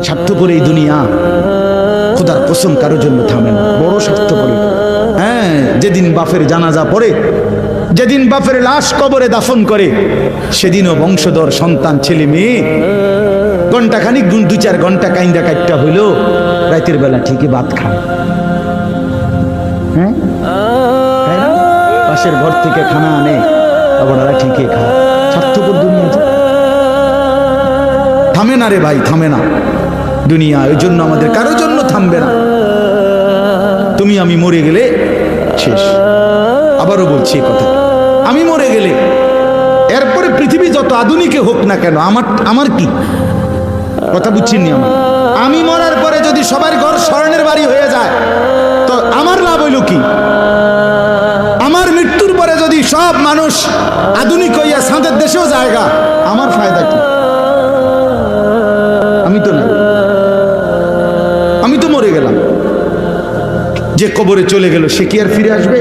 স্বার্থপর এই দুনিয়া খোদার কসম কারোর জন্য থামে না, বড় স্বার্থপর। হ্যাঁ, যেদিন বাপের জানাজা পড়ে, যেদিন বাপের লাশ কবরে দাফন করে, সেদিনও বংশধর সন্তান ছেলে মেয়ে ঘন্টাখানিক 2-4 ঘন্টা কাইন্দা কাটটা হইল, রাতের বেলা ঠিকই ভাত খায়। হ্যাঁ, পাশের ঘর থেকে খানা আনে, ওরা ঠিকই খায়। স্বার্থপর দুনিয়া থামে না রে ভাই, থামে না দুনিয়া। ওই জন্য আমাদের কারোর জন্য থামবে না। তুমি আমি মরে গেলে শেষ। আবারও বলছি কথা, আমি মরে গেলে এরপরে পৃথিবী যত আধুনিকে হোক না কেন, আমার কি কথা বুঝছেন নি? আমি মরার পরে যদি সবার ঘর স্বর্ণের বাড়ি হয়ে যায় তো আমার লাভ হইল কি? আমার মৃত্যুর পরে যদি সব মানুষ আধুনিক হইয়া সাঁদের দেশেও জায়গা, আমার ফায়দা কি? আমি তো না, আমি তো মরে গেলাম। যে কবরে চলে গেল সে কি আর ফিরে আসবে?